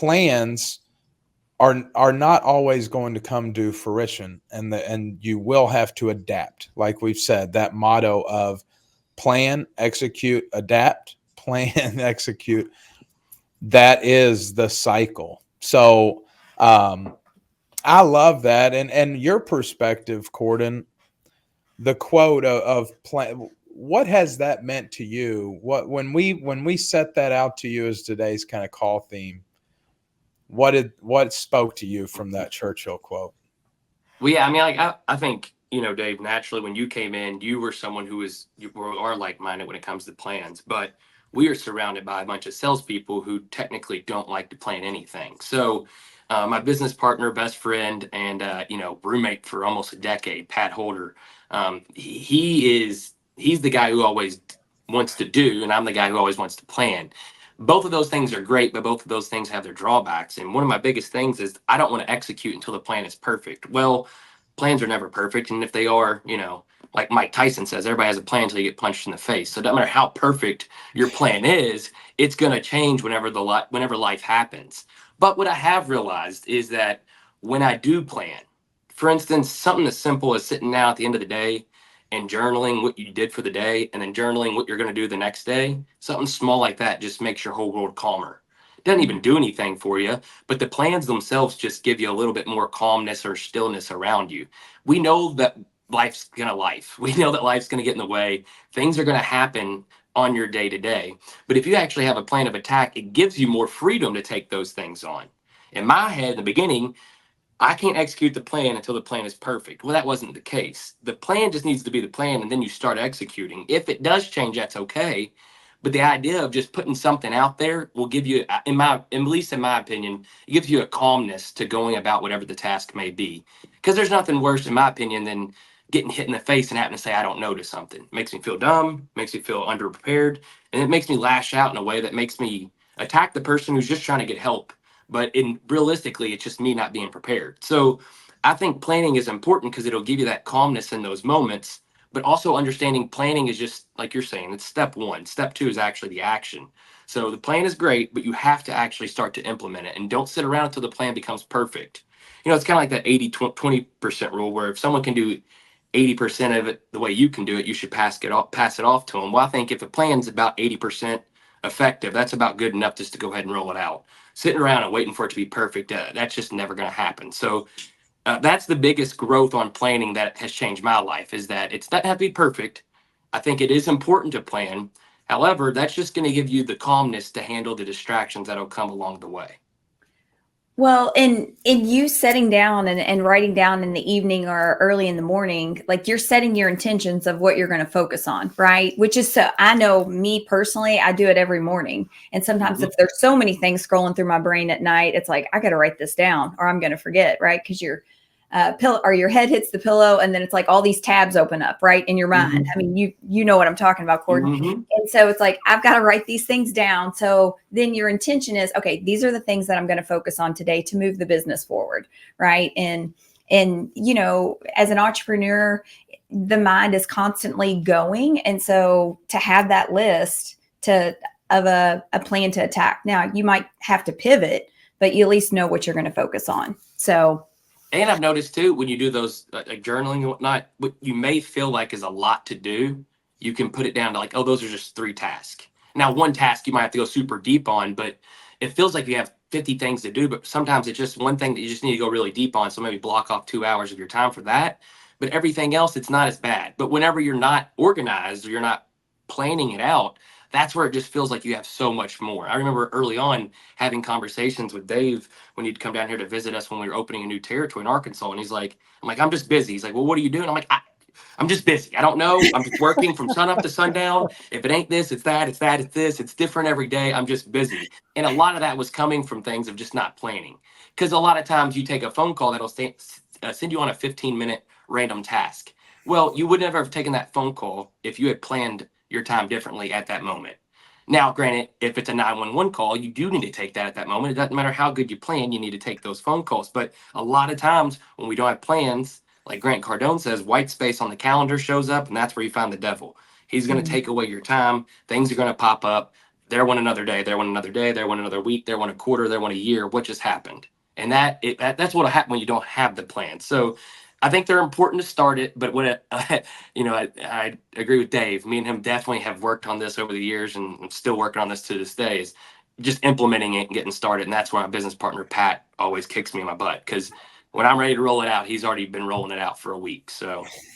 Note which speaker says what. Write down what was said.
Speaker 1: plans are not always going to come to fruition, and you will have to adapt. Like we've said, that motto of plan, execute, adapt, plan, execute, that is the cycle. So I love that. And your perspective, Cordon, the quote of plan, what has that meant to you? What, when we set that out to you as today's kind of call theme, what spoke to you from that Churchill quote?
Speaker 2: Well, yeah, I mean, like I think Dave. Naturally, when you came in, you were someone who are like minded when it comes to plans. But we are surrounded by a bunch of salespeople who technically don't like to plan anything. So, my business partner, best friend, and roommate for almost a decade, Pat Holder. He's the guy who always wants to do, and I'm the guy who always wants to plan. Both of those things are great, but both of those things have their drawbacks. And one of my biggest things is I don't want to execute until the plan is perfect. Well, plans are never perfect. And if they are, like Mike Tyson says, everybody has a plan until you get punched in the face. So it doesn't matter how perfect your plan is, it's going to change whenever life happens. But what I have realized is that when I do plan, for instance, something as simple as sitting down at the end of the day and journaling what you did for the day and then journaling what you're going to do the next day, something small like that just makes your whole world calmer. Doesn't even do anything for you, but the plans themselves just give you a little bit more calmness or stillness around you. We know that life's going to life. We know that life's going to get in the way. Things are going to happen on your day to day. But if you actually have a plan of attack, it gives you more freedom to take those things on. In my head, in the beginning, I can't execute the plan until the plan is perfect. Well, that wasn't the case. The plan just needs to be the plan, and then you start executing. If it does change, that's okay. But the idea of just putting something out there will give you, at least in my opinion, it gives you a calmness to going about whatever the task may be. Because there's nothing worse, in my opinion, than getting hit in the face and having to say I don't know to something. It makes me feel dumb, makes me feel underprepared, and it makes me lash out in a way that makes me attack the person who's just trying to get help, but realistically, it's just me not being prepared. So I think planning is important because it'll give you that calmness in those moments, but also understanding planning is just like you're saying, it's step one. Step two is actually the action. So the plan is great, but you have to actually start to implement it and don't sit around until the plan becomes perfect. It's kind of like that 80-20% rule where if someone can do 80% of it the way you can do it, you should pass it off to them. Well, I think if a plan's about 80% effective, that's about good enough just to go ahead and roll it out. Sitting around and waiting for it to be perfect, that's just never going to happen. So that's the biggest growth on planning that has changed my life, is that it's not have to be perfect. I think it is important to plan. However, that's just going to give you the calmness to handle the distractions that'll come along the way.
Speaker 3: Well, in you setting down and writing down in the evening or early in the morning, like you're setting your intentions of what you're going to focus on, right? Which is, so I know me personally, I do it every morning. And sometimes if there's so many things scrolling through my brain at night, it's like, I got to write this down or I'm going to forget, right? Because your pillow or your head hits the pillow and then it's like all these tabs open up, right? In your mind. I mean, you know what I'm talking about, Cordon. And so it's like, I've got to write these things down. So then your intention is, okay, these are the things that I'm going to focus on today to move the business forward. Right. And as an entrepreneur, the mind is constantly going. And so to have that list of a plan to attack. Now you might have to pivot, but you at least know what you're going to focus on. So,
Speaker 2: and I've noticed too, when you do those like journaling and whatnot, what you may feel like is a lot to do, you can put it down to like, oh, those are just 3 tasks. Now, one task you might have to go super deep on, but it feels like you have 50 things to do, but sometimes it's just one thing that you just need to go really deep on. So maybe block off 2 hours of your time for that. But everything else, it's not as bad. But whenever you're not organized or you're not planning it out, that's where it just feels like you have so much more. I remember early on having conversations with Dave when he'd come down here to visit us when we were opening a new territory in Arkansas. And I'm like, I'm just busy. He's like, well, what are you doing? I'm like, I'm just busy. I don't know. I'm just working from sun up to sundown. If it ain't this, it's that, it's that, it's this. It's different every day. I'm just busy. And a lot of that was coming from things of just not planning. Because a lot of times you take a phone call that'll send you on a 15-minute random task. Well, you would never have taken that phone call if you had planned your time differently at that moment. Now, granted, if it's a 911 call, you do need to take that at that moment. It doesn't matter how good you plan, you need to take those phone calls. But a lot of times when we don't have plans, like Grant Cardone says, white space on the calendar shows up, and that's where you find the devil. He's going to take away your time. Things are going to pop up. there went another day, there went another day, there went another week, there went a quarter, there went a year. What just happened? And that's what'll happen when you don't have the plan. So I think they're important to start it, but I agree with Dave. Me and him definitely have worked on this over the years, and I'm still working on this to this day. Is just implementing it and getting started, and that's where my business partner Pat always kicks me in my butt, because when I'm ready to roll it out, he's already been rolling it out for a week. So